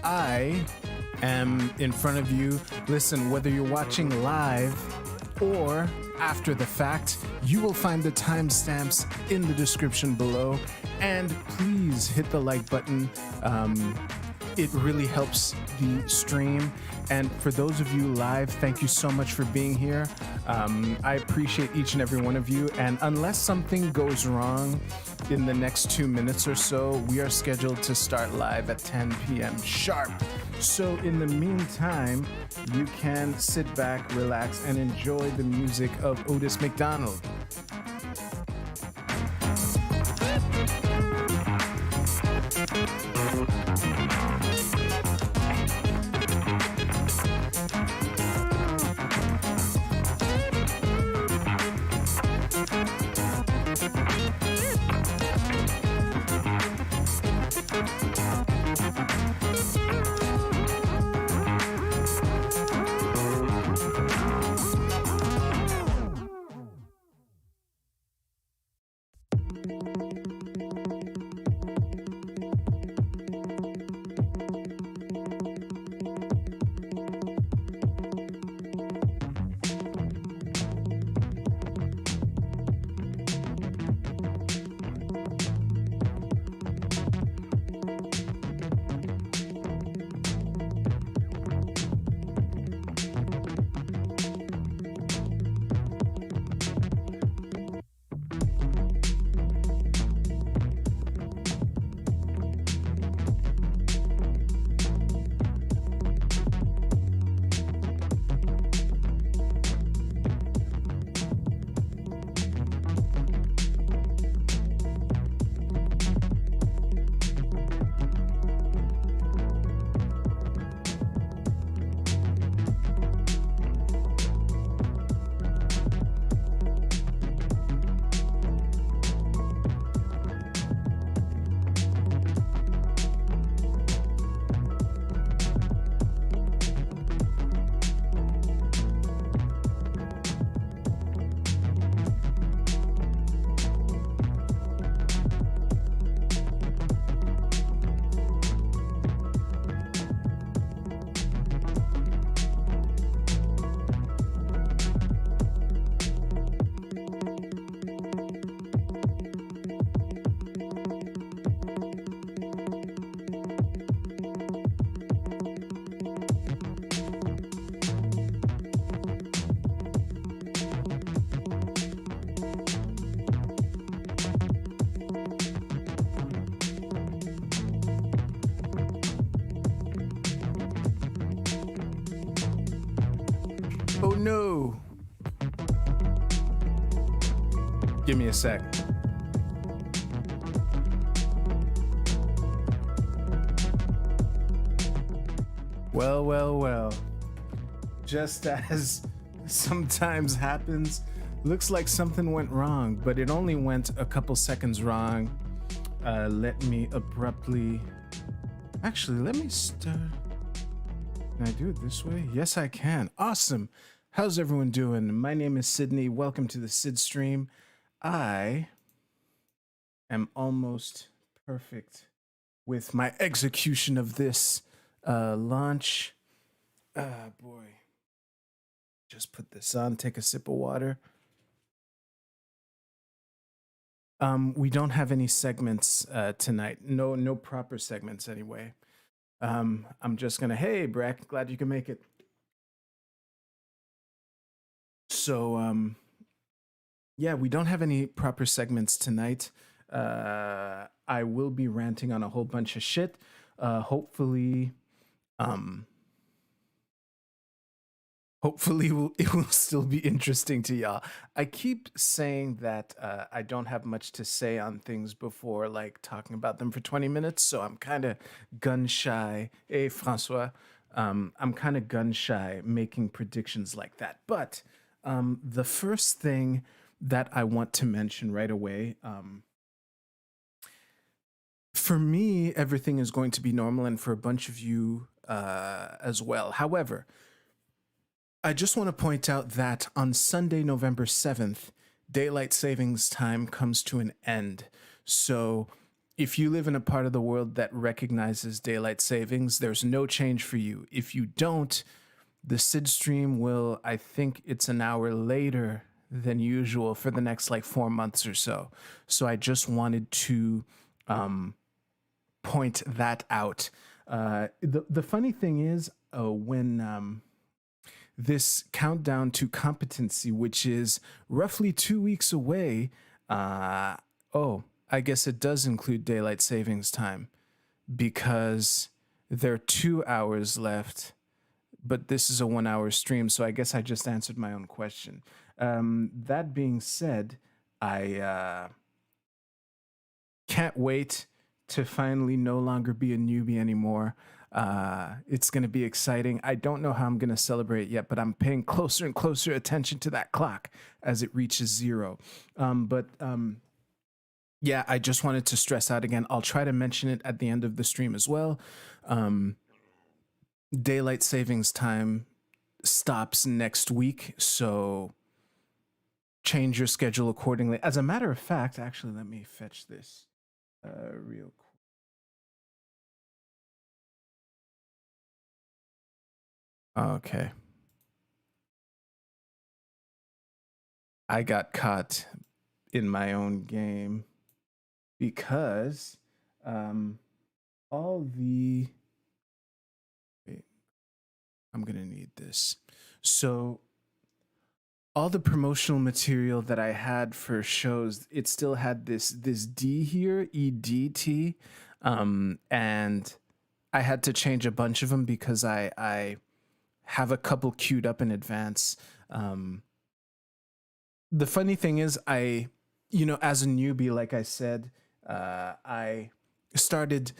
I am in front of you. Listen, whether you're watching live or after the fact, you will find the timestamps in the description below. And please hit the like button. It really helps the stream. And for those of you live, thank you so much for being here. I appreciate each and every one of you. And unless something goes wrong in the next 2 minutes or so, we are scheduled to start live at 10 p.m. sharp. So in the meantime, you can sit back, relax, and enjoy the music of Otis McDonald. Oh no! Give me a sec. Well. Just as sometimes happens, looks like something went wrong, but it only went a couple seconds wrong. Let me abruptly... Actually, let me start... Can I do it this way? Yes, I can. Awesome. How's everyone doing? My name is Sydney. Welcome to the SydStream. I am almost perfect with my execution of this launch. Boy. Just put this on, take a sip of water. We don't have any segments tonight. No proper segments anyway. I'm just gonna, hey, Brack, glad you can make it. So, yeah, we don't have any proper segments tonight. I will be ranting on a whole bunch of shit. Hopefully, it will still be interesting to y'all. I keep saying that I don't have much to say on things before, like talking about them for 20 minutes, so I'm kind of gun-shy. Hey, Francois. I'm kind of gun-shy making predictions like that. But the first thing that I want to mention right away, for me, everything is going to be normal, and for a bunch of you as well. However, I just want to point out that on Sunday, November 7th, daylight savings time comes to an end. So if you live in a part of the world that recognizes daylight savings, there's no change for you. If you don't, the SydStream will, I think it's an hour later than usual for the next like 4 months or so. So I just wanted to point that out. The funny thing is, when this countdown to competency, which is roughly 2 weeks away, I guess it does include daylight savings time because there are 2 hours left, but this is a 1 hour stream. So I guess I just answered my own question. That being said, I can't wait to finally no longer be a newbie anymore. It's going to be exciting. I don't know how I'm going to celebrate yet, but I'm paying closer and closer attention to that clock as it reaches 0. Yeah, I just wanted to stress out again. I'll try to mention it at the end of the stream as well. Daylight savings time stops next week, so change your schedule accordingly. As a matter of fact, actually, let me fetch this real quick. Okay. I got caught in my own game because all the... Wait, I'm going to need this. So all the promotional material that I had for shows, it still had this D here, EDT, and I had to change a bunch of them because I have a couple queued up in advance. The funny thing is, as a newbie, like I said, I started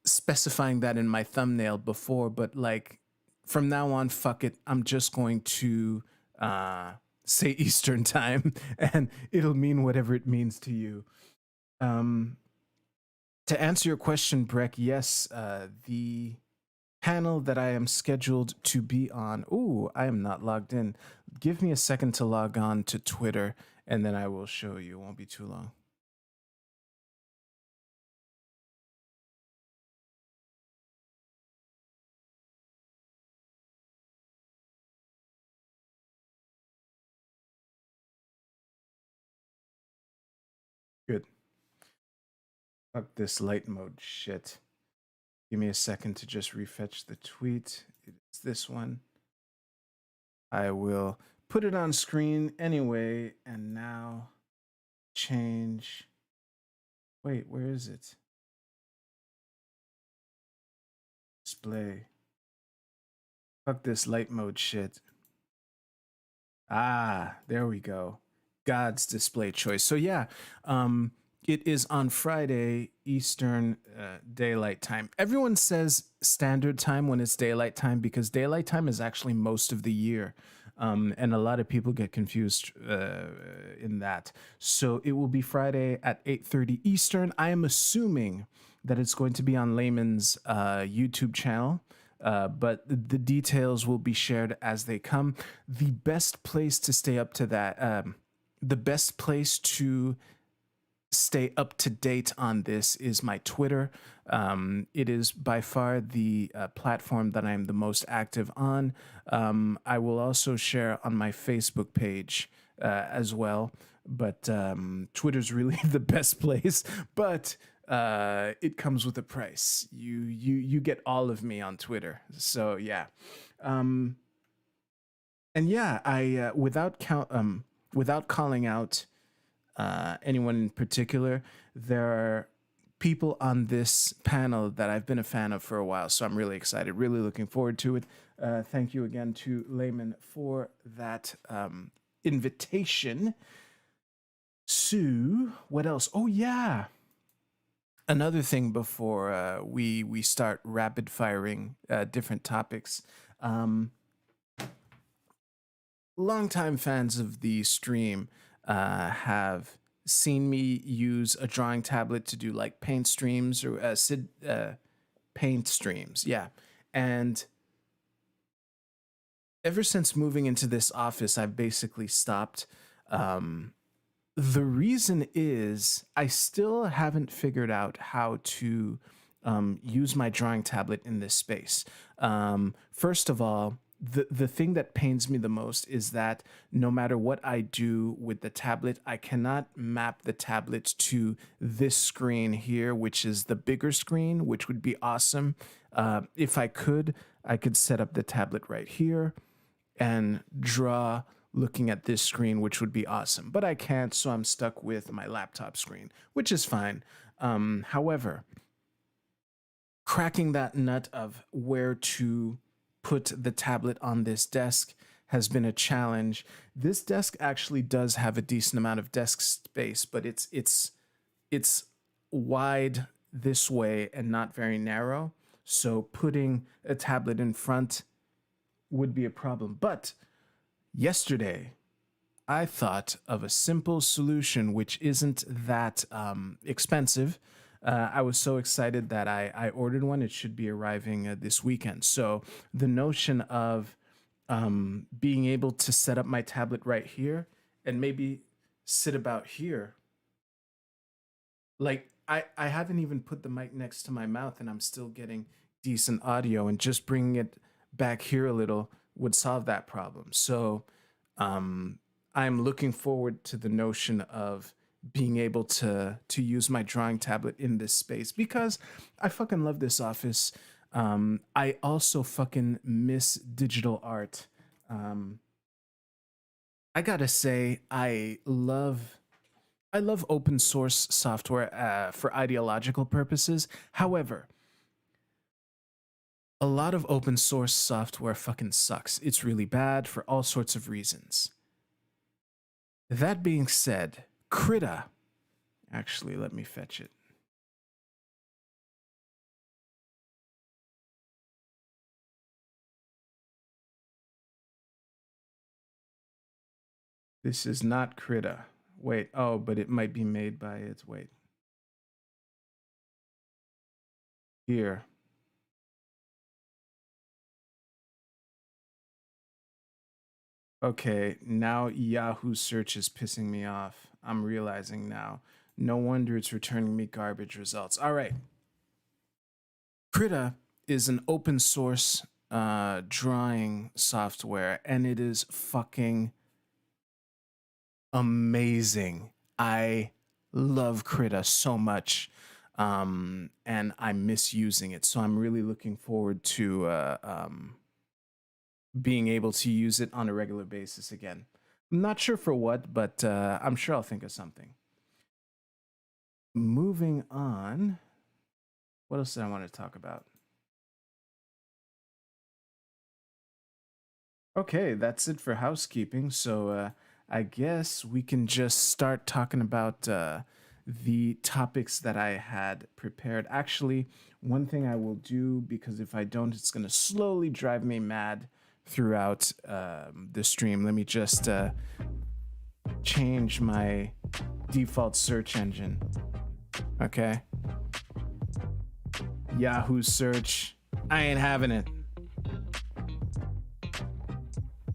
specifying that in my thumbnail before, but like from now on, fuck it. I'm just going to say Eastern time and it'll mean whatever it means to you. To answer your question, Breck, yes, the panel that I am scheduled to be on. Ooh, I am not logged in. Give me a second to log on to Twitter and then I will show you. It won't be too long. Good. Fuck this light mode shit. Give me a second to just refetch the tweet. It's this one. I will put it on screen anyway, and now change. Wait, where is it? Display. Fuck this light mode shit. Ah, there we go. God's display choice. So yeah, it is on Friday Eastern daylight time. Everyone says standard time when it's daylight time because daylight time is actually most of the year. And a lot of people get confused in that. So it will be Friday at 8:30 Eastern. I am assuming that it's going to be on Layman's YouTube channel. But the details will be shared as they come. The best place to stay up to that, the best place to stay up to date on this is my Twitter. It is by far the platform that I am the most active on. I will also share on my Facebook page as well, but Twitter's really the best place. But it comes with a price. You get all of me on Twitter. So yeah, and yeah, I without calling out anyone in particular, there are people on this panel that I've been a fan of for a while. So I'm really excited, really looking forward to it. Thank you again to Layman for that invitation. So what else? Oh yeah. Another thing before we start rapid firing different topics. Longtime fans of the stream have seen me use a drawing tablet to do like paint streams or paint streams. Yeah. And ever since moving into this office, I've basically stopped The reason is I still haven't figured out how to use my drawing tablet in this space. First of all, the thing that pains me the most is that no matter what I do with the tablet, I cannot map the tablet to this screen here, which is the bigger screen, which would be awesome. If I could set up the tablet right here and draw looking at this screen, which would be awesome. But I can't, so I'm stuck with my laptop screen, which is fine. However, cracking that nut of where to put the tablet on this desk has been a challenge. This desk actually does have a decent amount of desk space, but it's wide this way and not very narrow. So putting a tablet in front would be a problem. But yesterday, I thought of a simple solution which isn't that expensive. I was so excited that I ordered one. It should be arriving this weekend. So the notion of being able to set up my tablet right here and maybe sit about here. Like I haven't even put the mic next to my mouth and I'm still getting decent audio, and just bringing it back here a little would solve that problem. So I'm looking forward to the notion of being able to use my drawing tablet in this space because I fucking love this office. I also fucking miss digital art. I gotta say, I love open source software for ideological purposes. However, a lot of open source software fucking sucks. It's really bad for all sorts of reasons. That being said, Krita, actually, let me fetch it. This is not Krita. Wait, oh, but it might be made by its, wait. Here. Okay, now Yahoo search is pissing me off. I'm realizing now. No wonder it's returning me garbage results. All right. Krita is an open source drawing software, and it is fucking amazing. I love Krita so much, and I miss using it. So I'm really looking forward to being able to use it on a regular basis again. I'm not sure for what, but I'm sure I'll think of something. Moving on. What else did I want to talk about? Okay, that's it for housekeeping. So I guess we can just start talking about the topics that I had prepared. Actually, one thing I will do, because if I don't, it's going to slowly drive me mad throughout the stream. Let me just change my default search engine. Okay. Yahoo search. I ain't having it.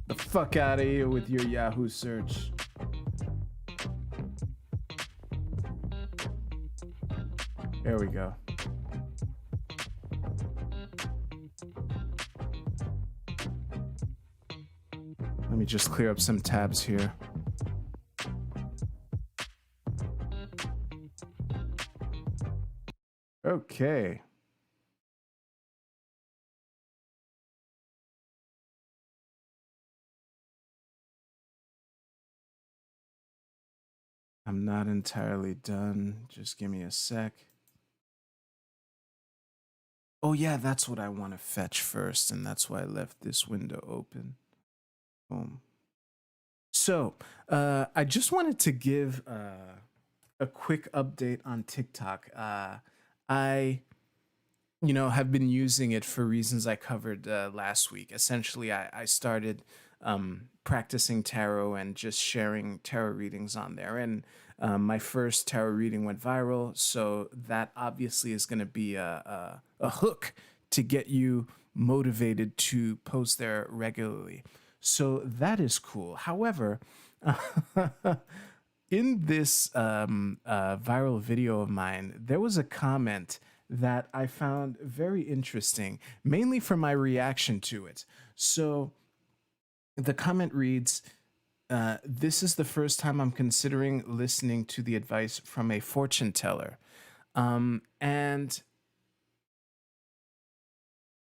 The fuck out of here with your Yahoo search. There we go. Let me just clear up some tabs here. Okay. I'm not entirely done. Just give me a sec. Oh yeah, that's what I want to fetch first, and that's why I left this window open. Boom. So, I just wanted to give a quick update on TikTok. I, have been using it for reasons I covered last week. Essentially, I started practicing tarot and just sharing tarot readings on there. And my first tarot reading went viral, so that obviously is going to be a hook to get you motivated to post there regularly. So that is cool. However, in this viral video of mine, there was a comment that I found very interesting, mainly for my reaction to it. So the comment reads, this is the first time I'm considering listening to the advice from a fortune teller. And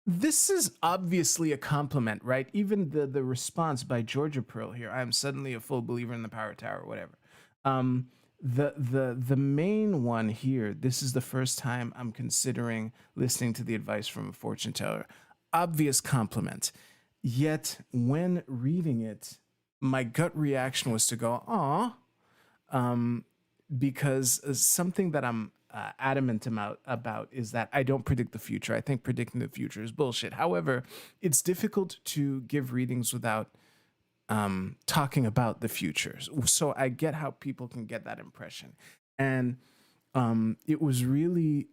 this is obviously a compliment, right? Even the response by Georgia Pearl here, I am suddenly a full believer in the power tower, whatever. The main one here, this is the first time I'm considering listening to the advice from a fortune teller. Obvious compliment. Yet when reading it, my gut reaction was to go, "Aw," because something that I'm adamant about is that I don't predict the future. I think predicting the future is bullshit. However, it's difficult to give readings without talking about the future. So I get how people can get that impression. And it was really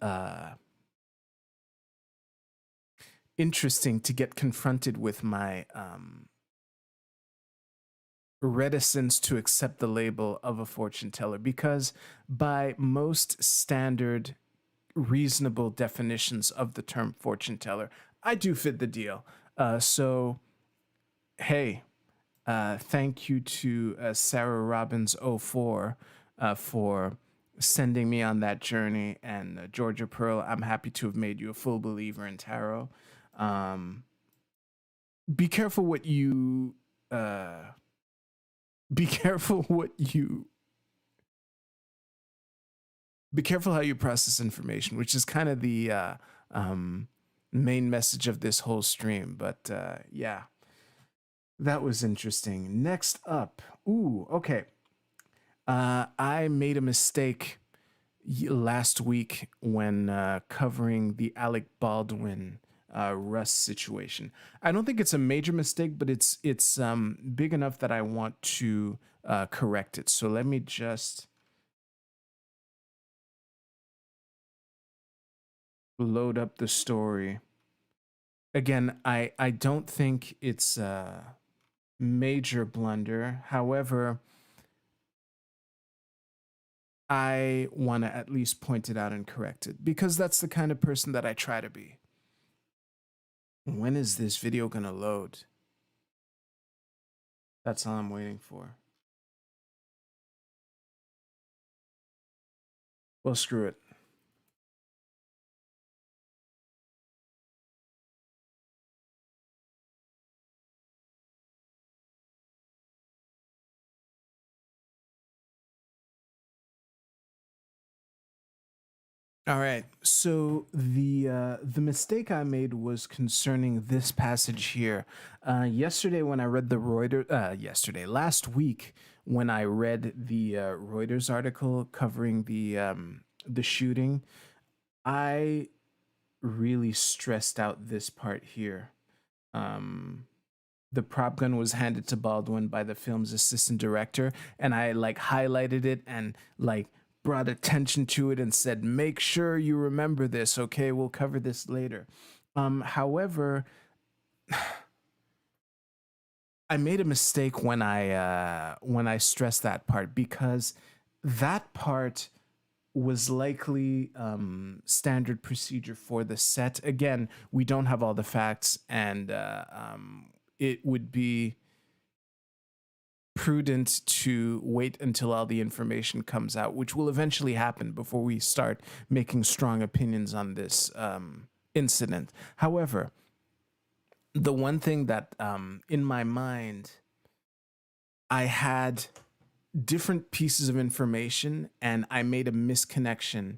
interesting to get confronted with my reticence to accept the label of a fortune teller, because by most standard reasonable definitions of the term fortune teller, I do fit the deal. So hey, thank you to Sarah Robbins 04 for sending me on that journey, and Georgia Pearl, I'm happy to have made you a full believer in tarot. Be careful what you be careful what you be careful how you process information, which is kind of the main message of this whole stream. But yeah, that was interesting. Next up, okay. I made a mistake last week when covering the Alec Baldwin Russ situation. I don't think it's a major mistake, but it's big enough that I want to correct it. So let me just load up the story. Again, I don't think it's a major blunder. However, I want to at least point it out and correct it, because that's the kind of person that I try to be. When is this video gonna load? That's all I'm waiting for. Well, screw it. All right. So the mistake I made was concerning this passage here. Yesterday, when I read the last week, when I read the Reuters article covering the shooting, I really stressed out this part here. The prop gun was handed to Baldwin by the film's assistant director, and I like highlighted it and like brought attention to it and said, make sure you remember this, okay? We'll cover this later. However, I made a mistake when I stressed that part, because that part was likely standard procedure for the set. Again, we don't have all the facts, and it would be prudent to wait until all the information comes out, which will eventually happen before we start making strong opinions on this incident. However, the one thing that in my mind, I had different pieces of information and I made a misconnection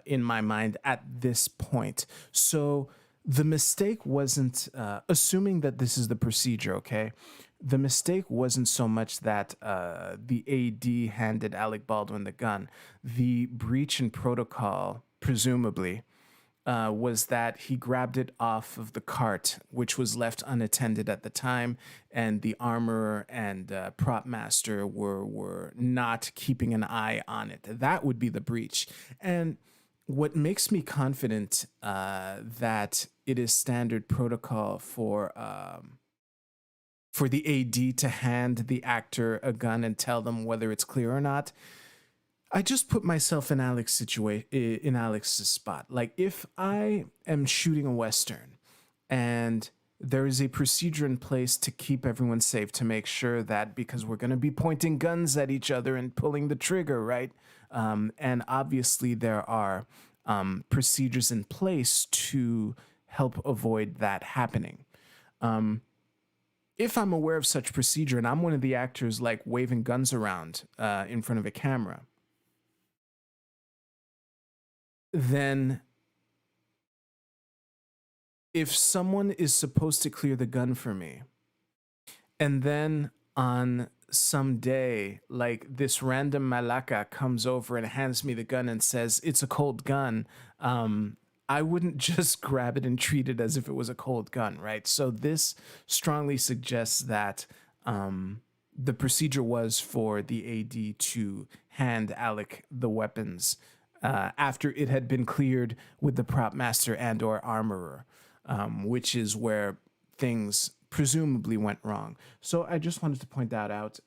in my mind at this point. So the mistake wasn't, assuming that this is the procedure, okay? The mistake wasn't so much that the AD handed Alec Baldwin the gun. The breach in protocol, presumably, was that he grabbed it off of the cart, which was left unattended at the time, and the armorer and prop master were not keeping an eye on it. That would be the breach. And what makes me confident that it is standard protocol for for the AD to hand the actor a gun and tell them whether it's clear or not. I just put myself in in Alex's spot. Like, if I am shooting a Western and there is a procedure in place to keep everyone safe, to make sure that, because we're going to be pointing guns at each other and pulling the trigger, right? And obviously there are procedures in place to help avoid that happening. If I'm aware of such procedure and I'm one of the actors like waving guns around in front of a camera, then if someone is supposed to clear the gun for me, and then on some day, like, this random malaka comes over and hands me the gun and says it's a cold gun, I wouldn't just grab it and treat it as if it was a cold gun, right? So this strongly suggests that the procedure was for the AD to hand Alec the weapons after it had been cleared with the prop master and or armorer, which is where things presumably went wrong. So I just wanted to point that out.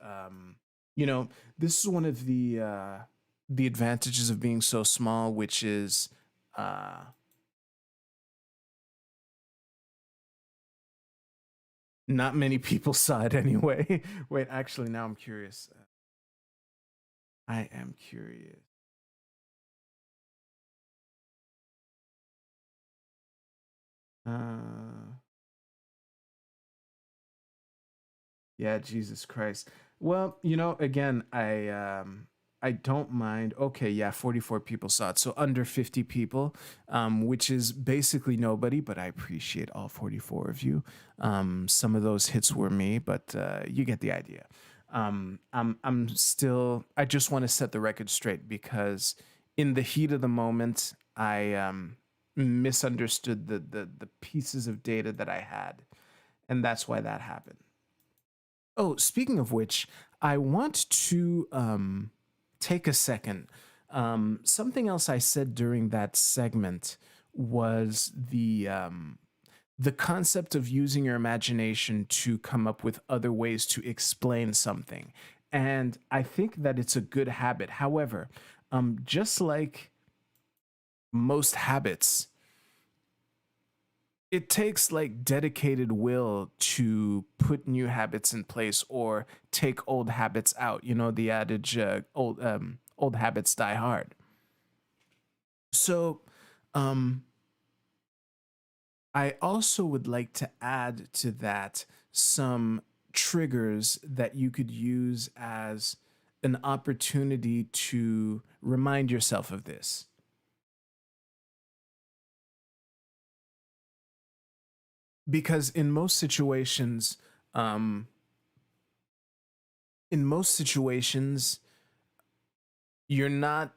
This is one of the advantages of being so small, which is not many people saw it anyway. Wait, actually, now I'm curious. I am curious. Yeah, Jesus Christ. Well, again, I don't mind. Okay, yeah, 44 people saw it. So under 50 people, which is basically nobody, but I appreciate all 44 of you. Some of those hits were me, but you get the idea. I'm still, I just want to set the record straight, because in the heat of the moment, I misunderstood the pieces of data that I had, and that's why that happened. Oh, speaking of which, I want to take a second. Something else I said during that segment was the concept of using your imagination to come up with other ways to explain something. And I think that it's a good habit. However, just like most habits, it takes like dedicated will to put new habits in place or take old habits out. You know, the adage, old habits die hard. So, I also would like to add to that some triggers that you could use as an opportunity to remind yourself of this. Because um, in most situations, you're not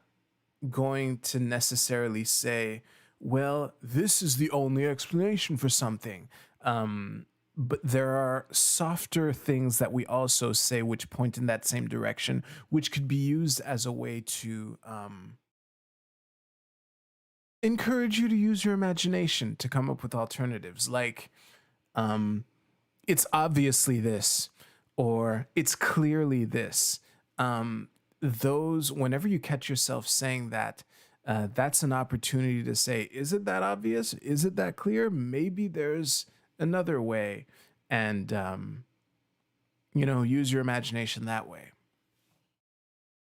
going to necessarily say, well, this is the only explanation for something. But there are softer things that we also say which point in that same direction, which could be used as a way to encourage you to use your imagination to come up with alternatives. Like, it's obviously this, or it's clearly this. Whenever you catch yourself saying that, that's an opportunity to say, is it that obvious? Is it that clear? Maybe there's another way. And, use your imagination that way.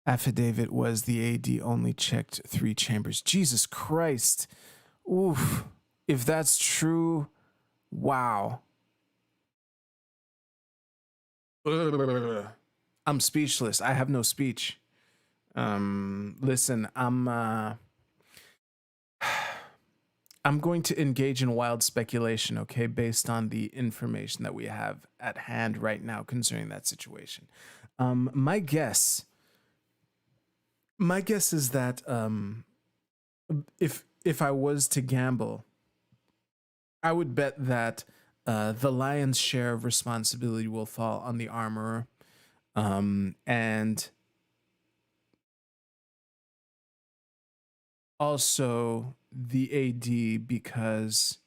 Affidavit was the AD only checked 3 chambers. Jesus Christ. Oof. If that's true, wow. I'm speechless. I have no speech. Listen, I'm going to engage in wild speculation, okay, based on the information that we have at hand right now concerning that situation. My guess is that if I was to gamble, I would bet that the lion's share of responsibility will fall on the armorer, and also the AD, because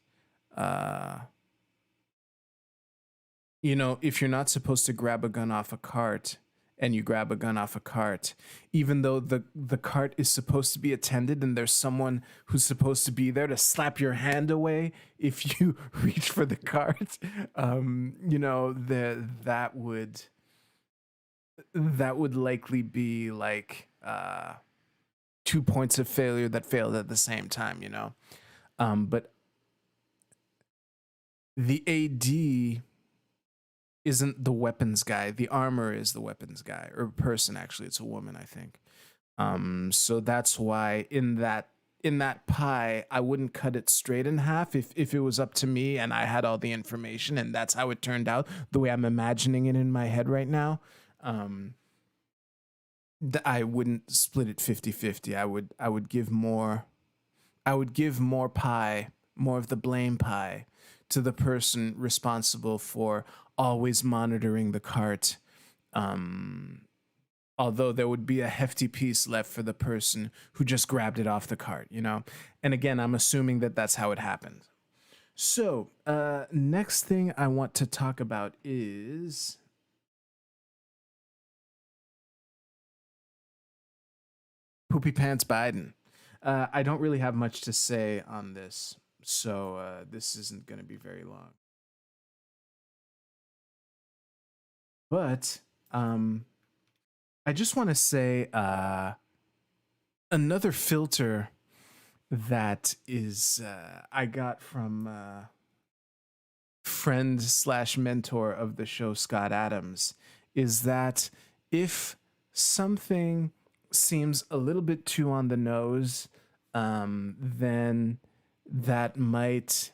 You know, if you're not supposed to grab a gun off a cart and you grab a gun off a cart, even though the cart is supposed to be attended and there's someone who's supposed to be there to slap your hand away if you reach for the cart, you know, that would likely be like 2 points of failure that failed at the same time, you know. But the AD isn't the weapons guy. The armor is the weapons guy, or person. Actually, it's a woman, I think. So that's why in that pie, I wouldn't cut it straight in half if it was up to me and I had all the information and that's how it turned out, the way I'm imagining it in my head right now. I wouldn't split it 50-50. I would give more pie, more of the blame pie to the person responsible for always monitoring the cart. Although there would be a hefty piece left for the person who just grabbed it off the cart, you know? And again, I'm assuming that that's how it happened. So, next thing I want to talk about is Poopypants Biden. I don't really have much to say on this, so this isn't going to be very long. But I just want to say another filter that is I got from friend slash mentor of the show, Scott Adams, is that if something seems a little bit too on the nose, then that might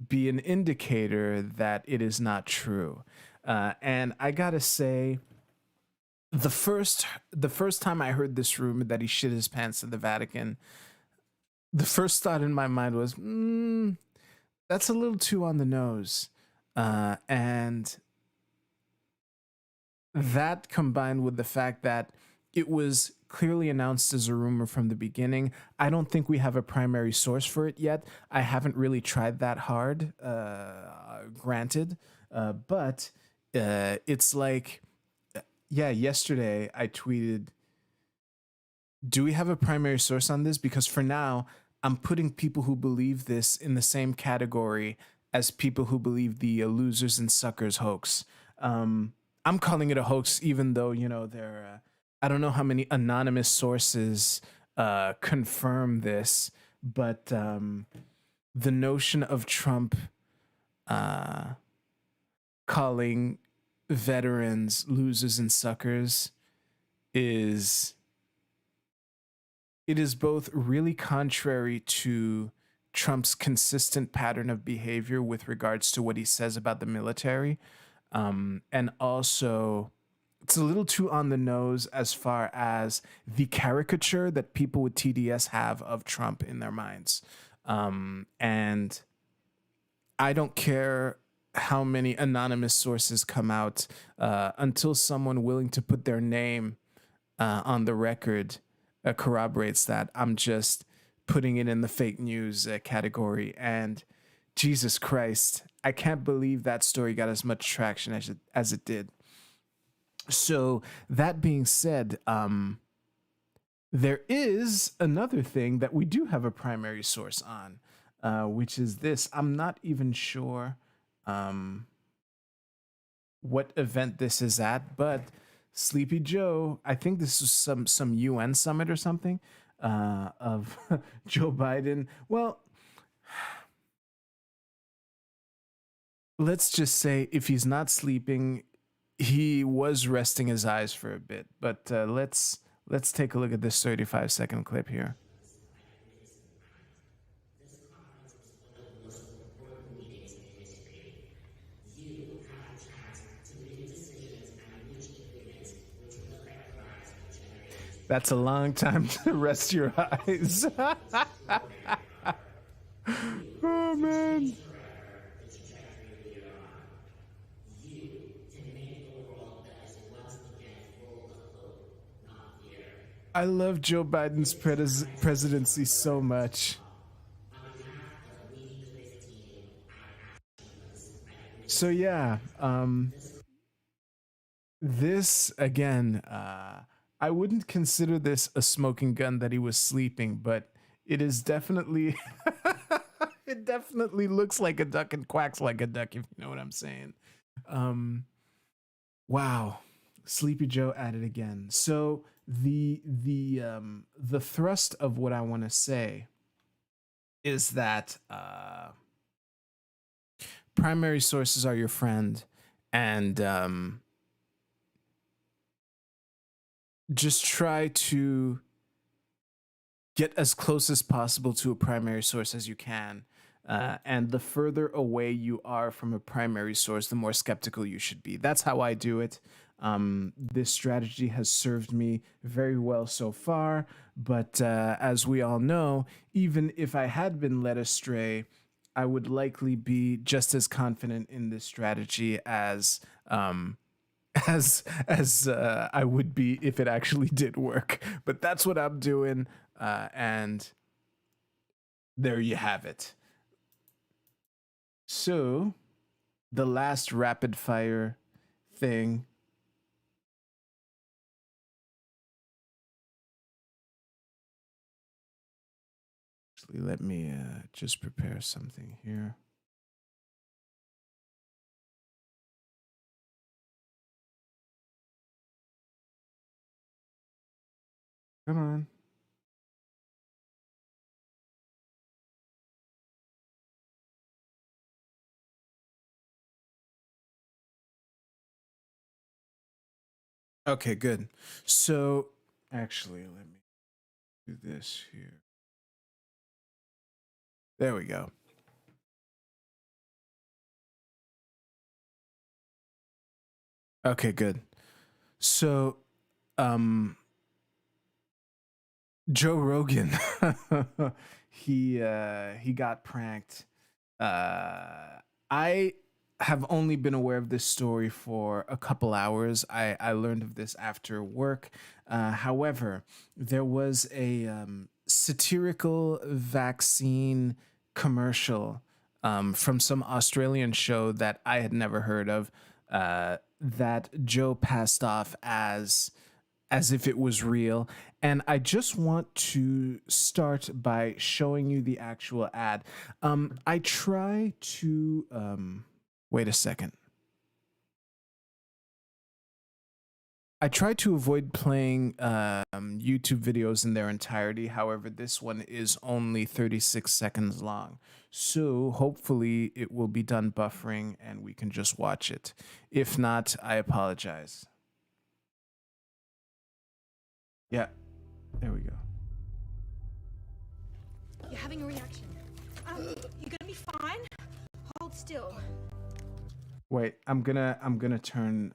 be an indicator that it is not true. And I gotta say, the first time I heard this rumor that he shit his pants in the Vatican, the first thought in my mind was, that's a little too on the nose. And that combined with the fact that it was clearly announced as a rumor from the beginning. I don't think we have a primary source for it yet. I haven't really tried that hard, granted. But it's like, yeah, yesterday I tweeted, do we have a primary source on this? Because for now, I'm putting people who believe this in the same category as people who believe the losers and suckers hoax. I'm calling it a hoax, even though, you know, I don't know how many anonymous sources confirm this, but the notion of Trump calling veterans losers and suckers is both really contrary to Trump's consistent pattern of behavior with regards to what he says about the military, and also it's a little too on the nose as far as the caricature that people with TDS have of Trump in their minds. And I don't care how many anonymous sources come out until someone willing to put their name on the record corroborates that. I'm just putting it in the fake news category. And Jesus Christ, I can't believe that story got as much traction as it did. So that being said, there is another thing that we do have a primary source on, which is this. I'm not even sure what event this is at, but Sleepy Joe, I think this is some UN summit or something of Joe Biden. Well, let's just say if he's not sleeping, he was resting his eyes for a bit. But let's take a look at this 35-second clip here. That's a long time to rest your eyes. Oh, man. I love Joe Biden's presidency so much. So yeah, this again, I wouldn't consider this a smoking gun that he was sleeping, but it is definitely it definitely looks like a duck and quacks like a duck, if you know what I'm saying. Um wow. Sleepy Joe at it again. So the thrust of what I want to say is that primary sources are your friend, and just try to get as close as possible to a primary source as you can. And the further away you are from a primary source, the more skeptical you should be. That's how I do it. This strategy has served me very well so far, but as we all know, even if I had been led astray, I would likely be just as confident in this strategy as I would be if it actually did work. But that's what I'm doing, and there you have it. So, the last rapid fire thing. Actually, let me just prepare something here. Come on. Okay, good. So, actually, let me do this here. There we go. Okay, good. So, Joe Rogan, he got pranked. I have only been aware of this story for a couple hours. I learned of this after work. However, there was a satirical vaccine commercial from some Australian show that I had never heard of, that Joe passed off as if it was real. And I just want to start by showing you the actual ad. I try to wait a second. I try to avoid playing YouTube videos in their entirety. However, this one is only 36 seconds long. So hopefully it will be done buffering and we can just watch it. If not, I apologize. Yeah, there we go. You're having a reaction. You're gonna be fine. Hold still. Wait, I'm gonna turn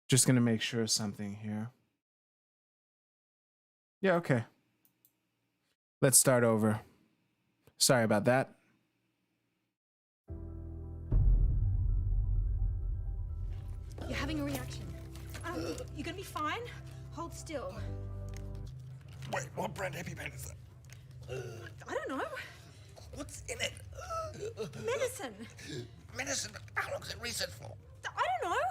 just gonna make sure of something here. Yeah, okay. Let's start over. Sorry about that. You're having a reaction. You're gonna be fine. Hold still. Wait, what brand EpiPen is that? I don't know. What's in it? Medicine. Medicine? How long is it research for? I don't know.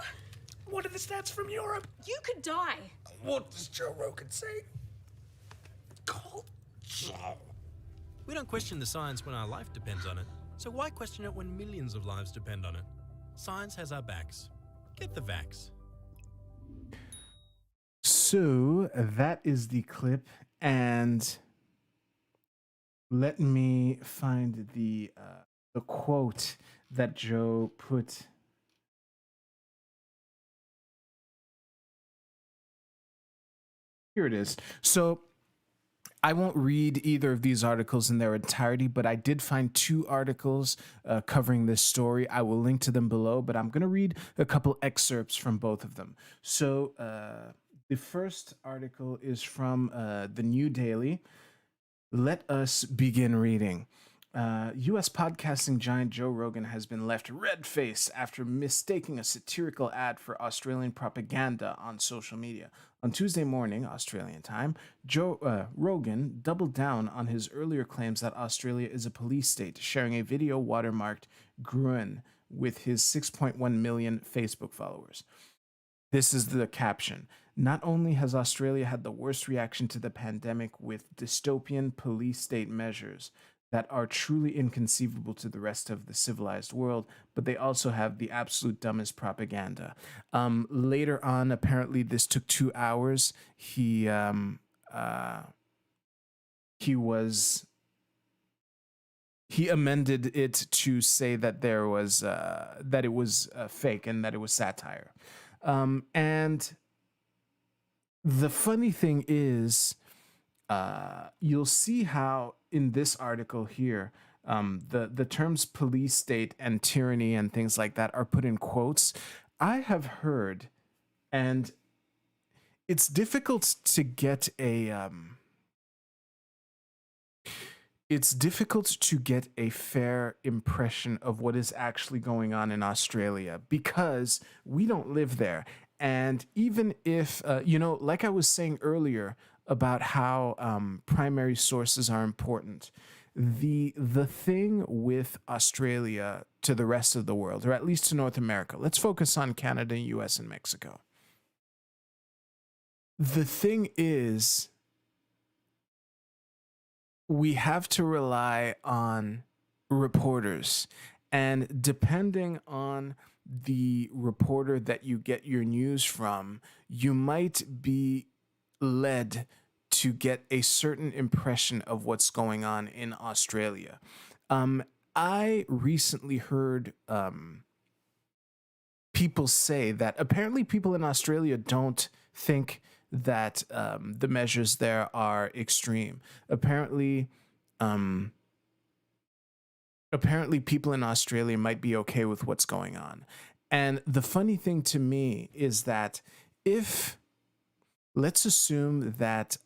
What are the stats from Europe? You could die. What does Joe Rogan say? Call Joe. We don't question the science when our life depends on it, so why question it when millions of lives depend on it? Science has our backs. Get the vax. So that is the clip, and let me find the quote that Joe put. Here it is. So I won't read either of these articles in their entirety, but I did find two articles covering this story. I will link to them below, but I'm going to read a couple excerpts from both of them. So the first article is from the New Daily. Let us begin reading. U.S. podcasting giant Joe Rogan has been left red-faced after mistaking a satirical ad for Australian propaganda on social media. On Tuesday morning, Australian time, Joe Rogan doubled down on his earlier claims that Australia is a police state, sharing a video watermarked Gruen with his 6.1 million Facebook followers. This is the caption. Not only has Australia had the worst reaction to the pandemic with dystopian police state measures that are truly inconceivable to the rest of the civilized world, but they also have the absolute dumbest propaganda. Later on, apparently, this took 2 hours. He amended it to say that there was that it was fake and that it was satire. And the funny thing is, you'll see how in this article here, the terms police state and tyranny and things like that are put in quotes. I have heard, and it's difficult to get a fair impression of what is actually going on in Australia because we don't live there. And even if, like I was saying earlier about how primary sources are important, the thing with Australia to the rest of the world, or at least to North America, let's focus on Canada, US, and Mexico. The thing is, we have to rely on reporters, and depending on the reporter that you get your news from, you might be led to get a certain impression of what's going on in Australia. I recently heard people say that apparently people in Australia don't think that the measures there are extreme. Apparently people in Australia might be okay with what's going on. And the funny thing to me is that let's assume that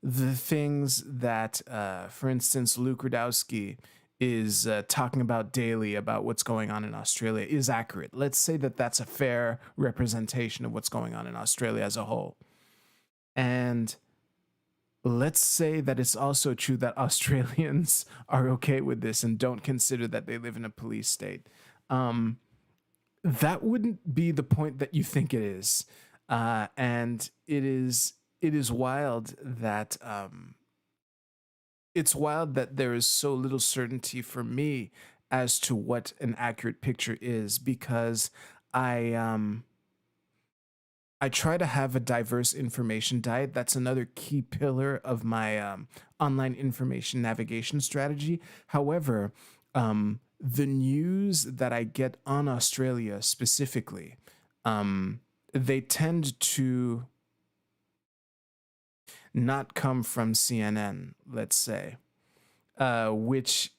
the things that, for instance, Luke Rudowski is talking about daily about what's going on in Australia is accurate. Let's say that that's a fair representation of what's going on in Australia as a whole. And let's say that it's also true that Australians are okay with this and don't consider that they live in a police state. That wouldn't be the point that you think it is. And it is wild that there is so little certainty for me as to what an accurate picture is, because I try to have a diverse information diet. That's another key pillar of my online information navigation strategy. However, the news that I get on Australia specifically, they tend to not come from CNN, let's say, which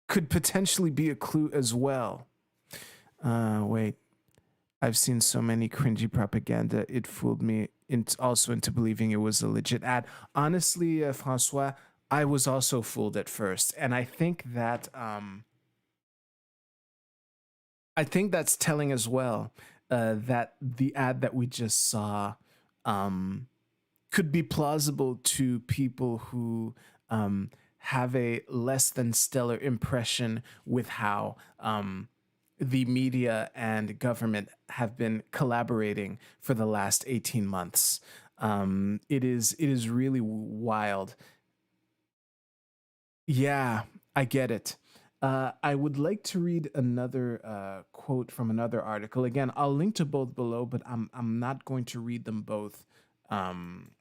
could potentially be a clue as well. Wait. I've seen so many cringy propaganda, it fooled me also into believing it was a legit ad. Honestly, Francois, I was also fooled at first. And I think that that's telling as well, that the ad that we just saw could be plausible to people who have a less than stellar impression with how the media and government have been collaborating for the last 18 months. It is really wild. Yeah, I get it. I would like to read another quote from another article. Again, I'll link to both below, but I'm not going to read them both from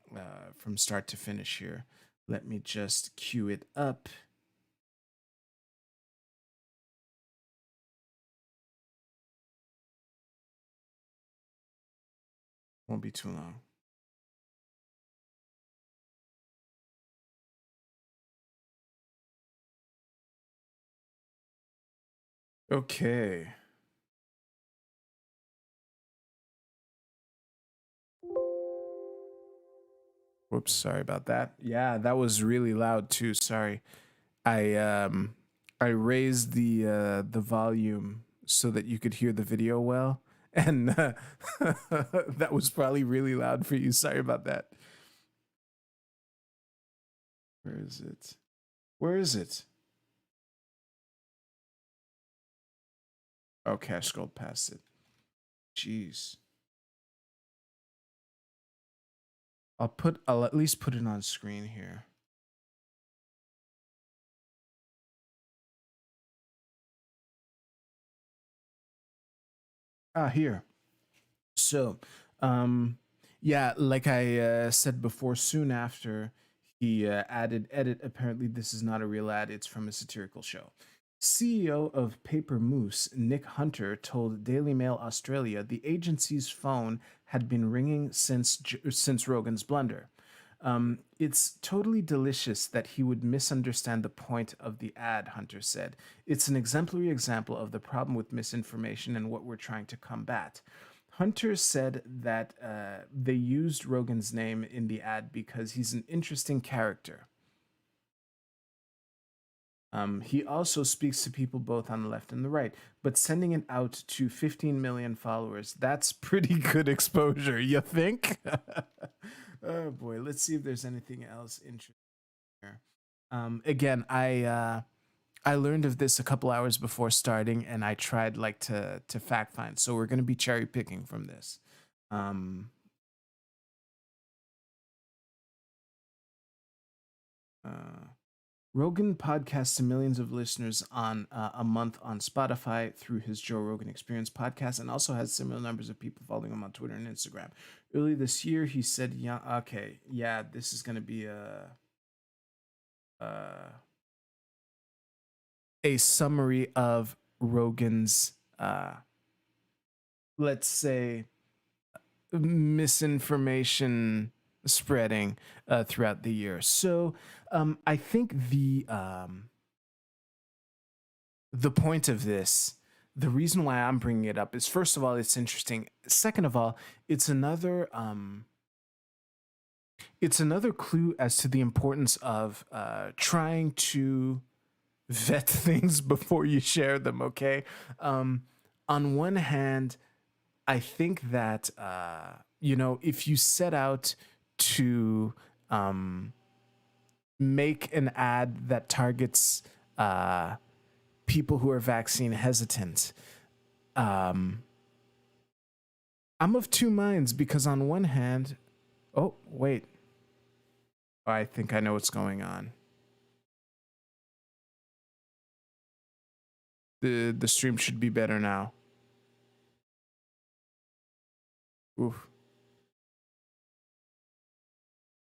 start to finish here. Let me just cue it up. Won't be too long. Okay. Whoops, sorry about that. Yeah, that was really loud too. Sorry. I raised the volume so that you could hear the video well, and that was probably really loud for you. Sorry about that. Where is it? Where is it? Okay, I scrolled past it. Jeez. I'll at least put it on screen here. Here. So, yeah, like I said before, soon after he added edit, apparently this is not a real ad, it's from a satirical show. CEO of Paper Moose, Nick Hunter, told Daily Mail Australia the agency's phone had been ringing since Rogan's blunder. It's totally delicious that he would misunderstand the point of the ad, Hunter said. It's an exemplary example of the problem with misinformation and what we're trying to combat. Hunter said that they used Rogan's name in the ad because he's an interesting character. He also speaks to people both on the left and the right, but sending it out to 15 million followers, that's pretty good exposure, you think? Oh boy, let's see if there's anything else interesting here. Again, I learned of this a couple hours before starting, and I tried like to fact find. So we're gonna be cherry picking from this. Rogan podcasts to millions of listeners on a month on Spotify through his Joe Rogan Experience podcast, and also has similar numbers of people following him on Twitter and Instagram. Early this year, he said, "Yeah, okay, yeah, this is gonna be a summary of Rogan's, let's say, misinformation spreading throughout the year." So I think the point of this, the reason why I'm bringing it up is, first of all, it's interesting. Second of all, it's another clue as to the importance of trying to vet things before you share them. Okay, on one hand, I think that if you set out to make an ad that targets people who are vaccine hesitant, I'm of two minds, because on one hand, oh wait, I think I know what's going on. The stream should be better now. Oof.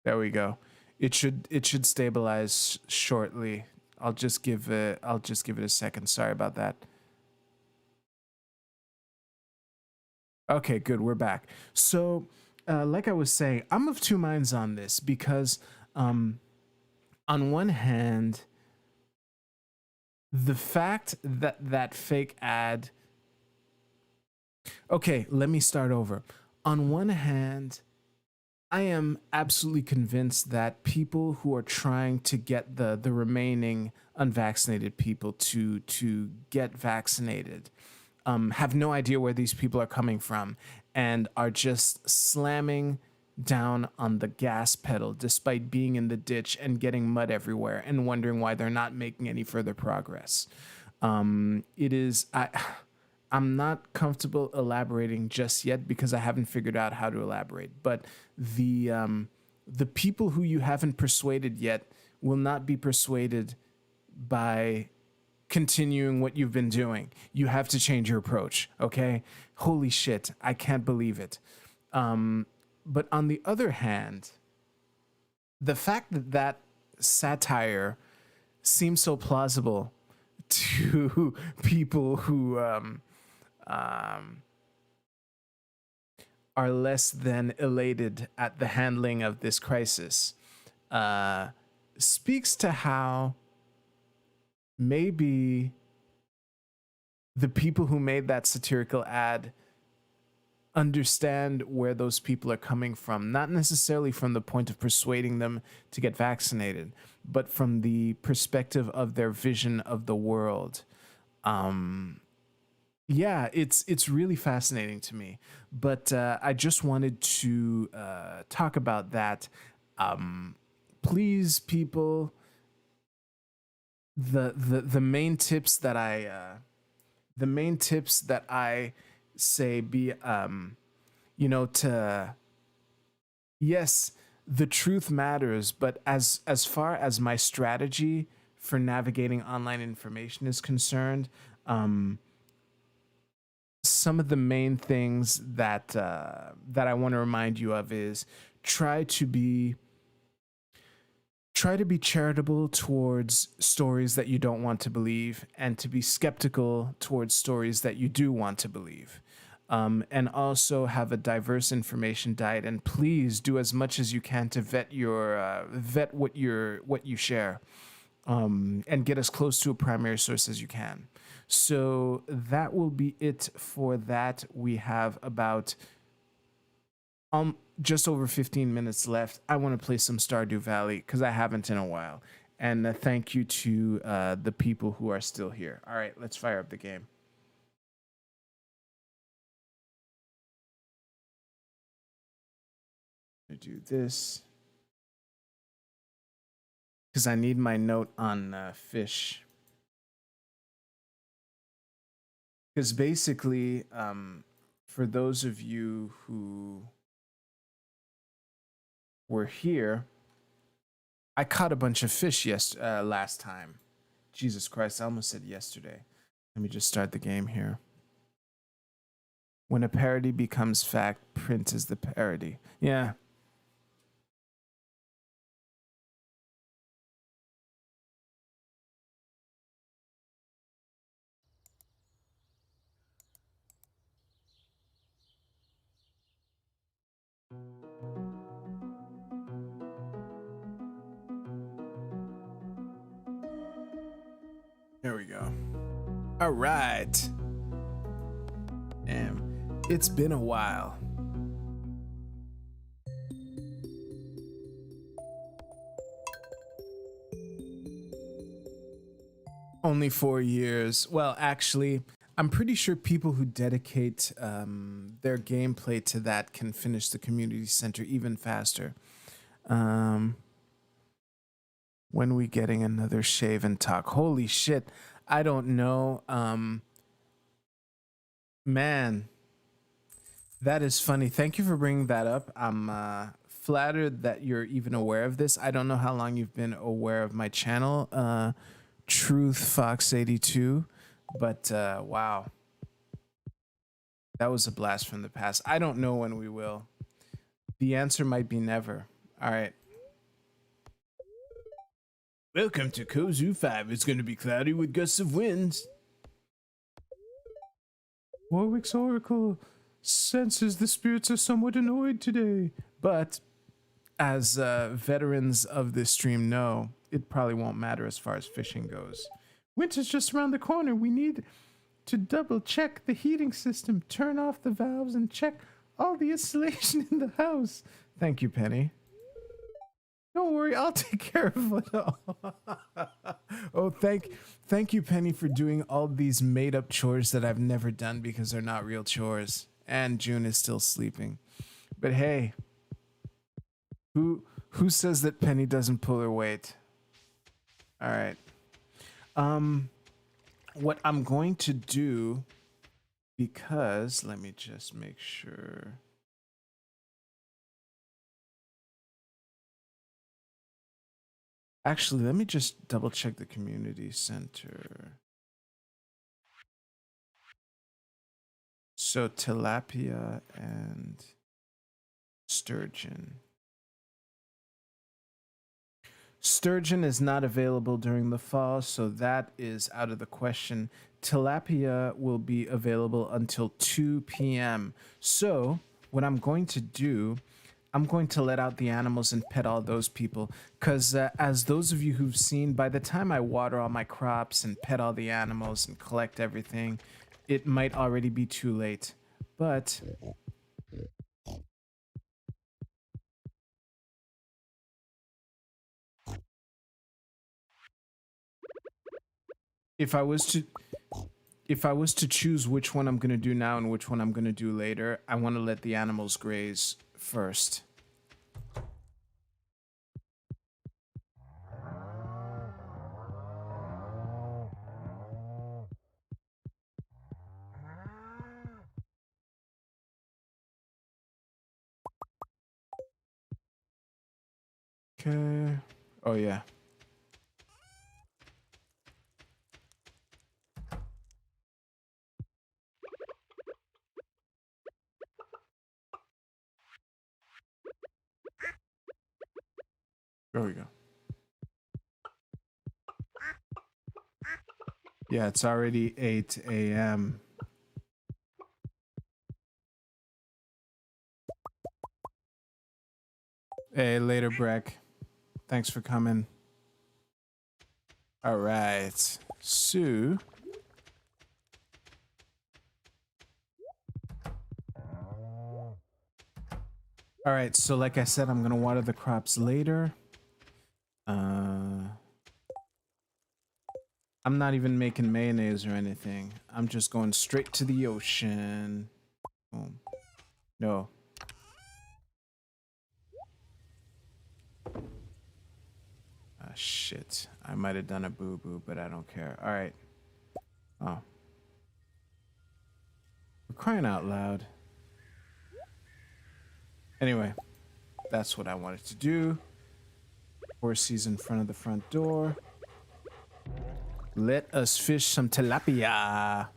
There we go. It should stabilize shortly. I'll just give it a second. Sorry about that. Okay, good. We're back. So, like I was saying, I'm of two minds on this, because on one hand, the fact that that fake ad... Okay, let me start over. On one hand, I am absolutely convinced that people who are trying to get the remaining unvaccinated people to get vaccinated have no idea where these people are coming from, and are just slamming down on the gas pedal despite being in the ditch and getting mud everywhere, and wondering why they're not making any further progress. I'm not comfortable elaborating just yet, because I haven't figured out how to elaborate. But the people who you haven't persuaded yet will not be persuaded by continuing what you've been doing. You have to change your approach, okay? Holy shit, I can't believe it. But on the other hand, the fact that satire seems so plausible to people who are less than elated at the handling of this crisis speaks to how maybe the people who made that satirical ad understand where those people are coming from, not necessarily from the point of persuading them to get vaccinated, but from the perspective of their vision of the world. Yeah, it's really fascinating to me. But I just wanted to talk about that. Please, people, the main tips that I say be to, yes, the truth matters, but as far as my strategy for navigating online information is concerned, some of the main things that I want to remind you of is try to be charitable towards stories that you don't want to believe, and to be skeptical towards stories that you do want to believe. And also have a diverse information diet, and please do as much as you can to vet what you share, and get as close to a primary source as you can. So that will be it for that. We have about just over 15 minutes left. I want to play some Stardew Valley because I haven't in a while. And thank you to the people who are still here. All right, let's fire up the game. Do this because I need my note on fish. Because basically, for those of you who were here, I caught a bunch of fish last time. Jesus Christ, I almost said yesterday. Let me just start the game here. When a parody becomes fact, print is the parody. Yeah. There we go. All right. Damn, it's been a while. Only 4 years. Well, actually, I'm pretty sure people who dedicate their gameplay to that can finish the community center even faster. When we getting another shave and talk? Holy shit. I don't know. Man, that is funny. Thank you for bringing that up. I'm flattered that you're even aware of this. I don't know how long you've been aware of my channel, Truth Fox 82, but wow. That was a blast from the past. I don't know when we will. The answer might be never. All right. Welcome to Kozu 5. It's going to be cloudy with gusts of winds. Warwick's Oracle senses the spirits are somewhat annoyed today. But as veterans of this stream know, it probably won't matter as far as fishing goes. Winter's just around the corner. We need to double check the heating system, turn off the valves, and check all the insulation in the house. Thank you, Penny. Don't worry, I'll take care of it all. Oh, thank you, Penny, for doing all these made-up chores that I've never done because they're not real chores. And June is still sleeping. But hey, who says that Penny doesn't pull her weight? All right. What I'm going to do, because let me just make sure. Actually, let me just double check the community center. So tilapia and sturgeon. Sturgeon is not available during the fall, so that is out of the question. Tilapia will be available until 2 p.m. So what I'm going to do, I'm going to let out the animals and pet all those people, because as those of you who've seen, by the time I water all my crops and pet all the animals and collect everything, it might already be too late. But If I was to choose which one I'm gonna do now and which one I'm gonna do later, I want to let the animals graze first. Okay. Oh yeah. There we go. Yeah, it's already 8 a.m. Hey, later, Breck. Thanks for coming. All right. Sue. All right, so like I said, I'm going to water the crops later. I'm not even making mayonnaise or anything. I'm just going straight to the ocean. Boom. No. Ah, shit. I might have done a boo-boo, but I don't care. All right. Oh. We're crying out loud. Anyway, that's what I wanted to do. Horsey's in front of the front door. Let us fish some tilapia.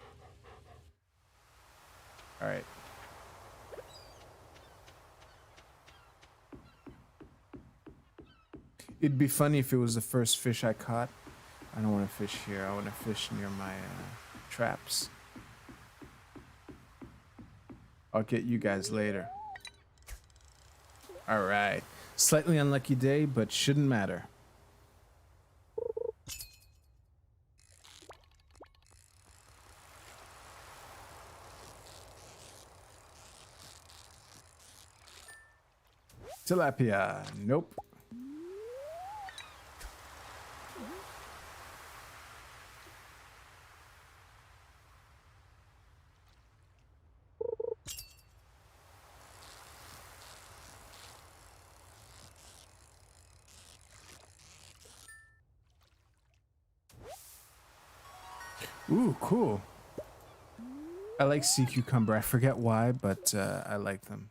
All right. It'd be funny if it was the first fish I caught. I don't want to fish here. I want to fish near my traps. I'll get you guys later. All right. Slightly unlucky day, but shouldn't matter. Tilapia. Nope. Ooh, cool. I like sea cucumber. I forget why, but I like them.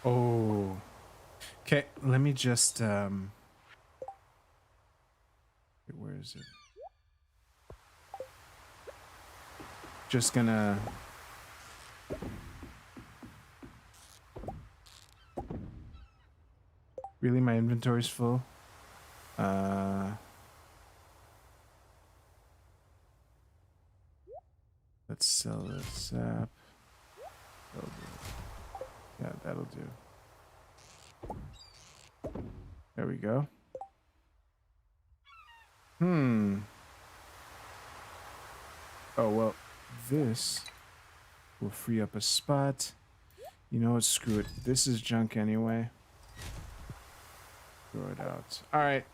Oh. Okay, let me just where is it? Just gonna really, my inventory's full. Let's sell this sap. That'll do. Yeah, that'll do. There we go. Oh, well, this will free up a spot. You know what? Screw it. This is junk anyway. Throw it out. All right.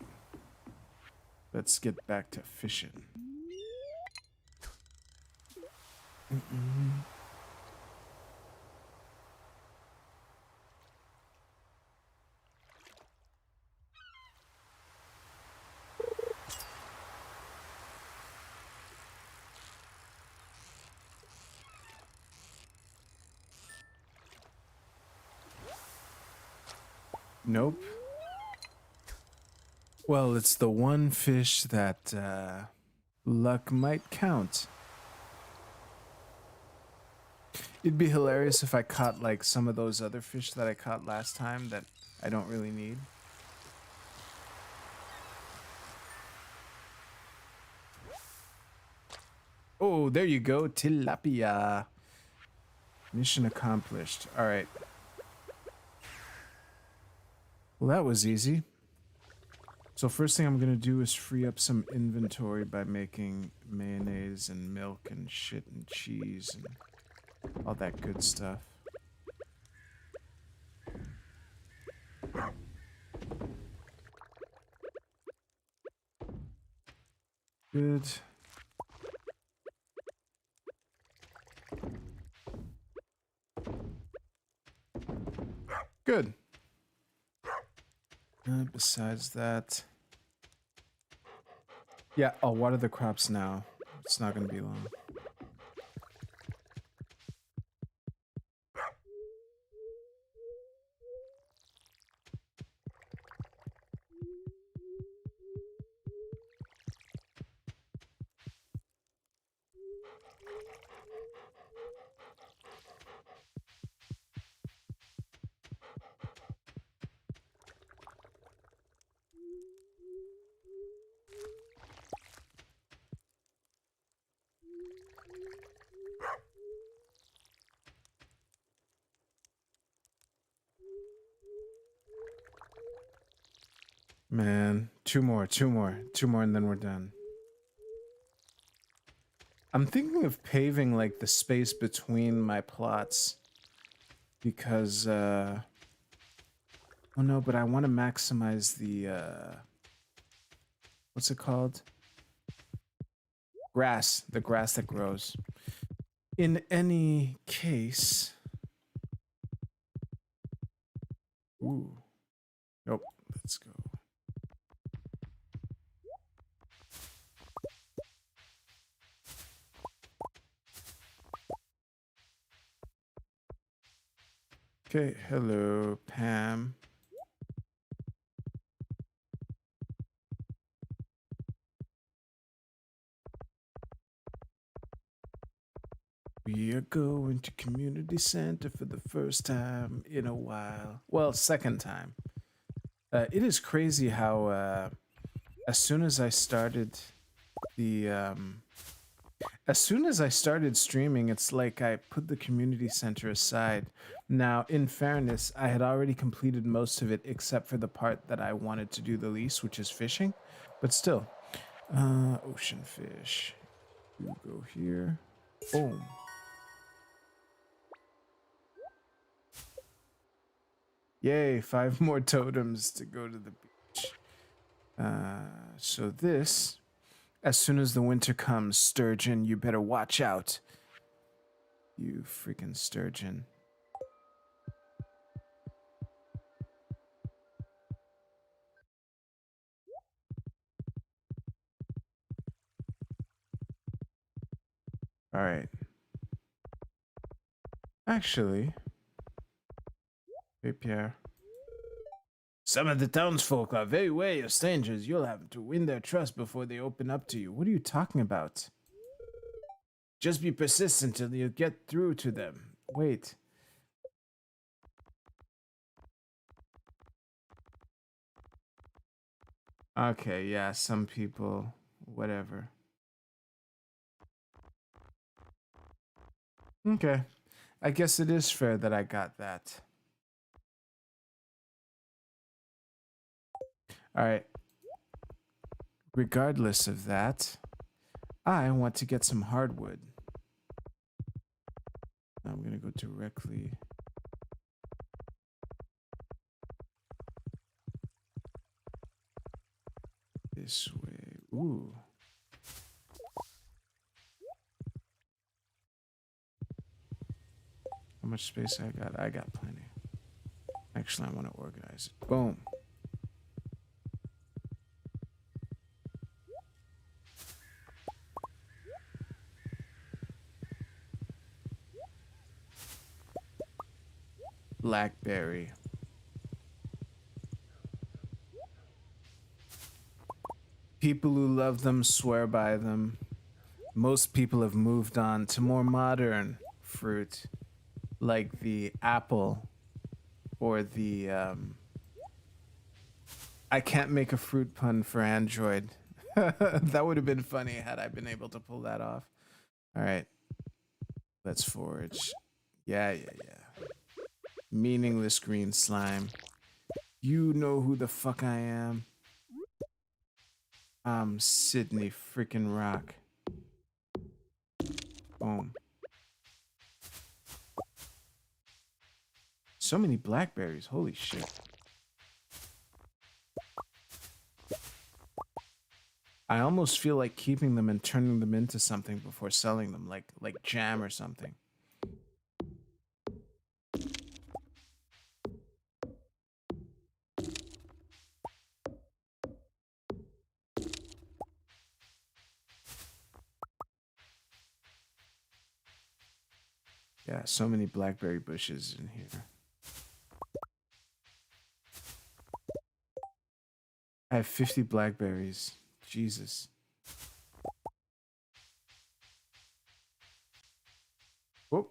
Let's get back to fishing. Nope. Well, it's the one fish that luck might count. It'd be hilarious if I caught like some of those other fish that I caught last time that I don't really need. Oh, there you go, tilapia. Mission accomplished. All right. Well, that was easy. So first thing I'm gonna do is free up some inventory by making mayonnaise and milk and shit and cheese and all that good stuff. Good. Good. Besides that, yeah, I'll water the crops now. It's not gonna be long. Man, two more, and then we're done. I'm thinking of paving like the space between my plots because, oh no, but I want to maximize the, what's it called? Grass, the grass that grows. In any case, ooh, nope, let's go. Okay, hello, Pam. We are going to community center for the first time in a while. Well, second time. It is crazy how as soon as I started the as soon as I started streaming, it's like I put the community center aside. Now, in fairness, I had already completed most of it except for the part that I wanted to do the least, which is fishing. But still, ocean fish. You go here. Boom. Yay, 5 more totems to go to the beach. So this, as soon as the winter comes, sturgeon, you better watch out. You freaking sturgeon. All right. Actually, hey Pierre. Some of the townsfolk are very wary of strangers. You'll have to win their trust before they open up to you. What are you talking about? Just be persistent until you get through to them. Wait. Okay, yeah, some people, whatever. Okay. I guess it is fair that I got that. All right. Regardless of that, I want to get some hardwood. I'm going to go directly. This way. Ooh. How much space I got? I got plenty. Actually, I want to organize it. Boom. Blackberry. People who love them swear by them. Most people have moved on to more modern fruit, like the apple or the I can't make a fruit pun for Android. That would have been funny had I been able to pull that off. All right, let's forage. Yeah. Meaningless green slime. You know who the fuck I am. I'm Sydney freaking Rock. Boom. So many blackberries. Holy shit. I almost feel like keeping them and turning them into something before selling them, like jam or something. Yeah, so many blackberry bushes in here. I have 50 blackberries. Jesus. Whoop.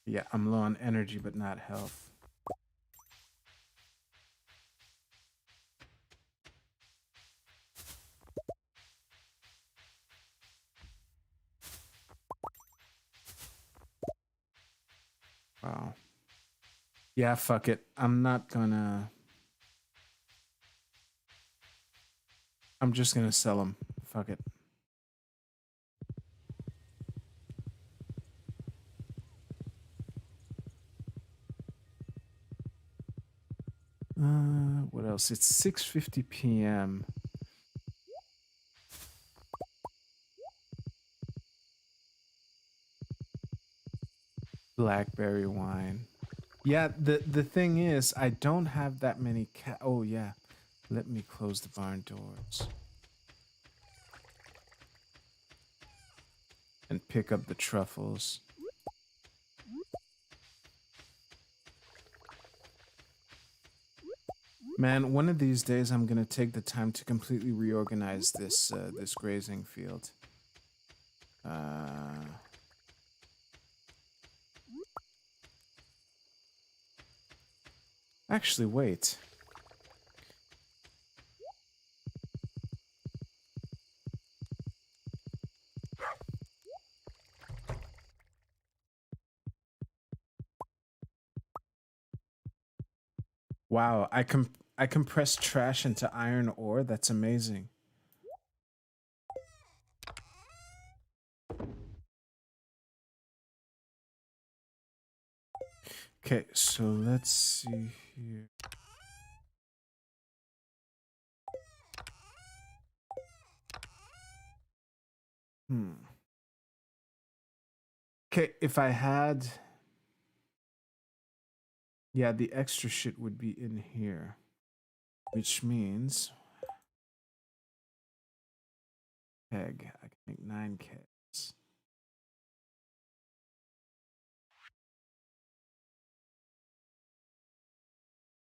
Yeah, I'm low on energy, but not health. Wow. Yeah, fuck it. I'm just gonna sell them. Fuck it. What else? It's 6:50 p.m. Blackberry wine. Yeah, the thing is, I don't have that many oh yeah. Let me close the barn doors. And pick up the truffles. Man, one of these days I'm gonna take the time to completely reorganize this this grazing field. Actually, wait. Wow, I compressed trash into iron ore. That's amazing. Okay, so let's see here. Okay, if I had... Yeah, the extra shit would be in here. Which means... Keg. I can make 9 kegs.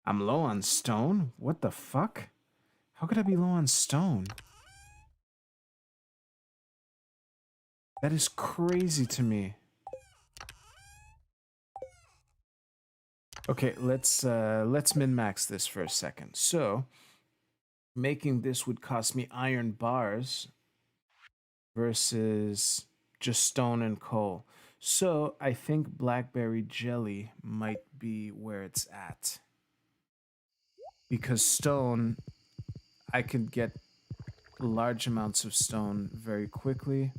I'm low on stone? What the fuck? How could I be low on stone? That is crazy to me. Okay, let's min-max this for a second. So, making this would cost me iron bars versus just stone and coal. So, I think blackberry jelly might be where it's at. Because stone, I can get large amounts of stone very quickly.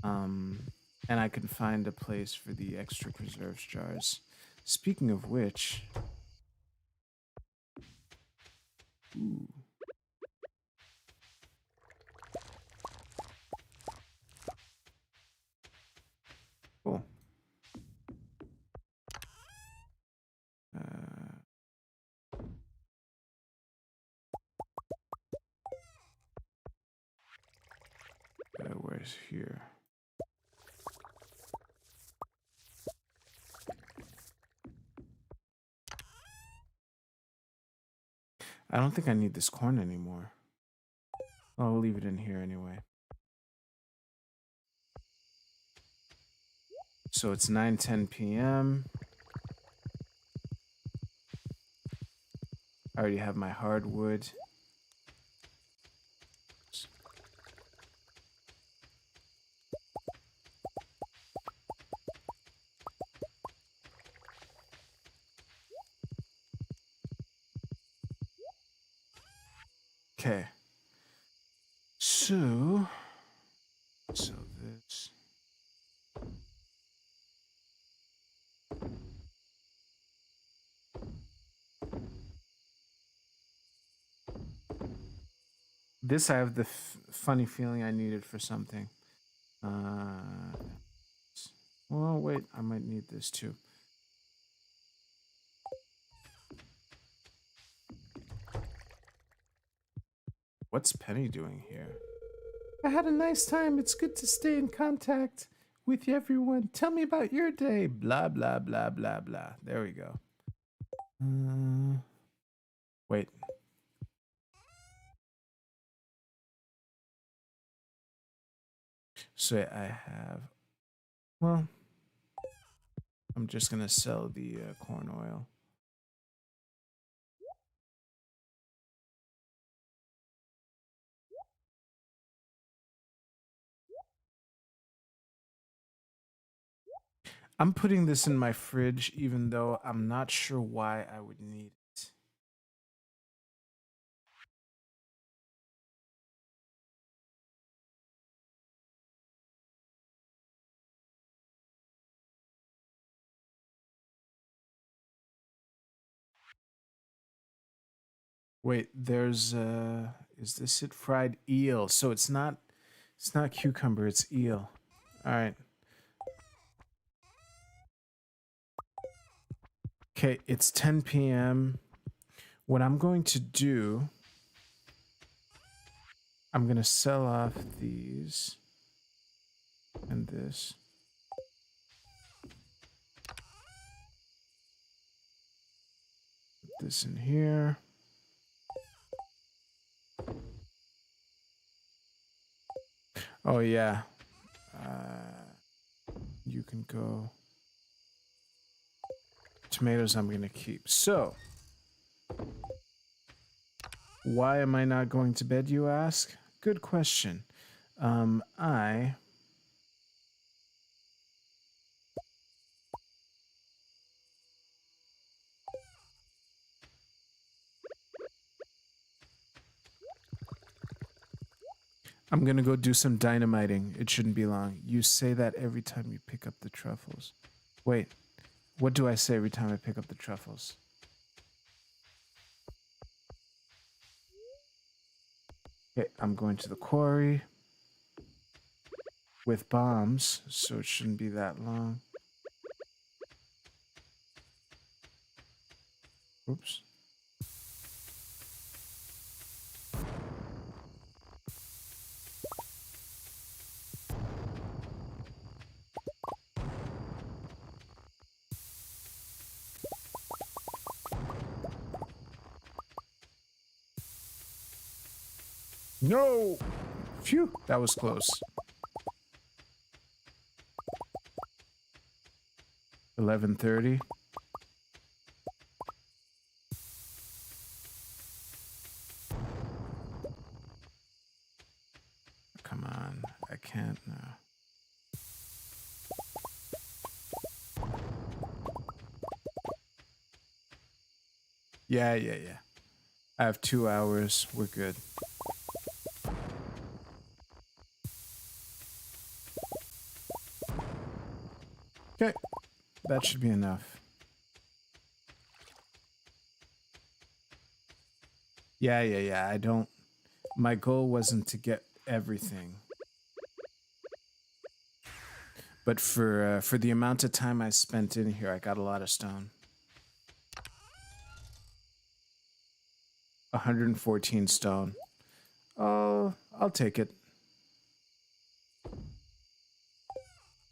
And I can find a place for the extra preserves jars. Speaking of which... Ooh. Cool. Where's here? I don't think I need this corn anymore. I'll leave it in here anyway. So it's 9:10 p.m. I already have my hardwood. Okay. So this. This I have the funny feeling I needed for something. Well, wait, I might need this too. What's Penny doing here? I had a nice time. It's good to stay in contact with everyone. Tell me about your day. Blah, blah, blah, blah, blah. There we go. Wait. So I have, well, I'm just going to sell the corn oil. I'm putting this in my fridge, even though I'm not sure why I would need it. Wait, there's is this it? Fried eel. So it's not cucumber, it's eel. All right. Okay, it's 10 p.m. What I'm going to do, I'm going to sell off these and this. Put this in here. Oh, yeah. You can go. Tomatoes I'm going to keep. So, why am I not going to bed, you ask? Good question. I'm going to go do some dynamiting. It shouldn't be long. You say that every time you pick up the truffles. Wait, what do I say every time I pick up the truffles? Okay, I'm going to the quarry with bombs, so it shouldn't be that long. Oops. No! Phew, that was close. 11:30. Come on, I can't now. Yeah. I have 2 hours. We're good. Okay, that should be enough. Yeah. I don't. My goal wasn't to get everything, but for the amount of time I spent in here, I got a lot of stone. 114 stone. Oh, I'll take it.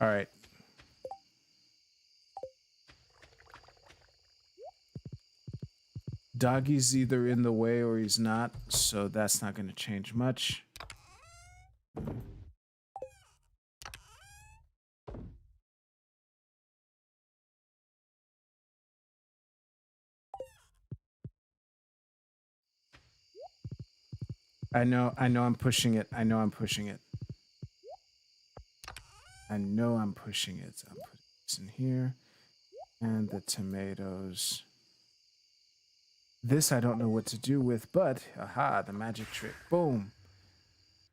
All right. Doggy's either in the way or he's not, so that's not going to change much. I know I'm pushing it. I'm putting this in here. And the tomatoes. This I don't know what to do with, but aha, the magic trick. Boom.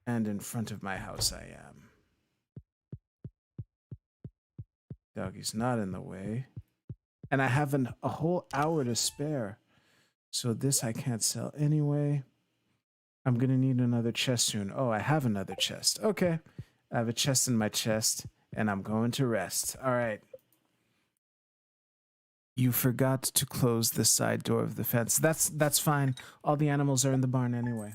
And in front of my house I am. Doggy's not in the way. And I have a whole hour to spare. So this I can't sell anyway. I'm gonna need another chest soon. Oh, I have another chest. Okay. I have a chest in my chest, and I'm going to rest. All right. You forgot to close the side door of the fence. That's fine. All the animals are in the barn anyway.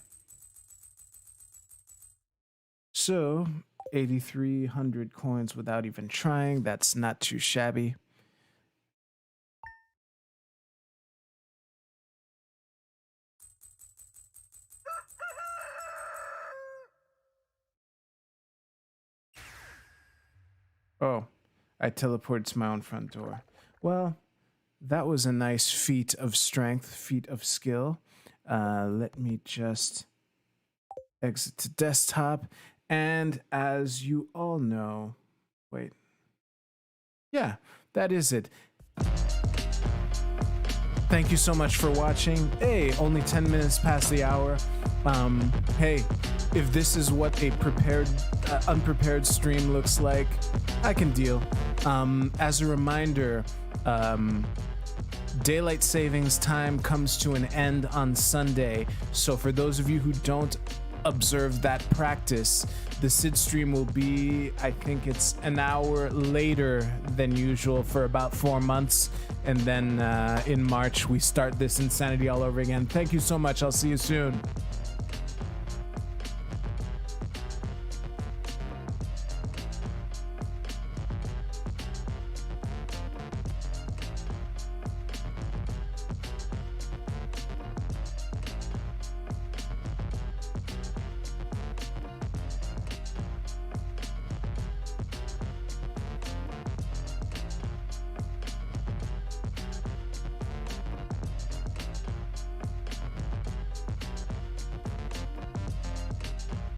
So, 8,300 coins without even trying. That's not too shabby. Oh, I teleported to my own front door. Well, that was a nice feat of strength, feat of skill. Let me just exit to desktop. And as you all know, wait. Yeah, that is it. Thank you so much for watching. Hey, only 10 minutes past the hour. Hey, if this is what a unprepared stream looks like, I can deal. As a reminder, daylight savings time comes to an end on Sunday. So for those of you who don't observe that practice, the SydStream will be, I think it's an hour later than usual for about 4 months. And then in March, we start this insanity all over again. Thank you so much. I'll see you soon.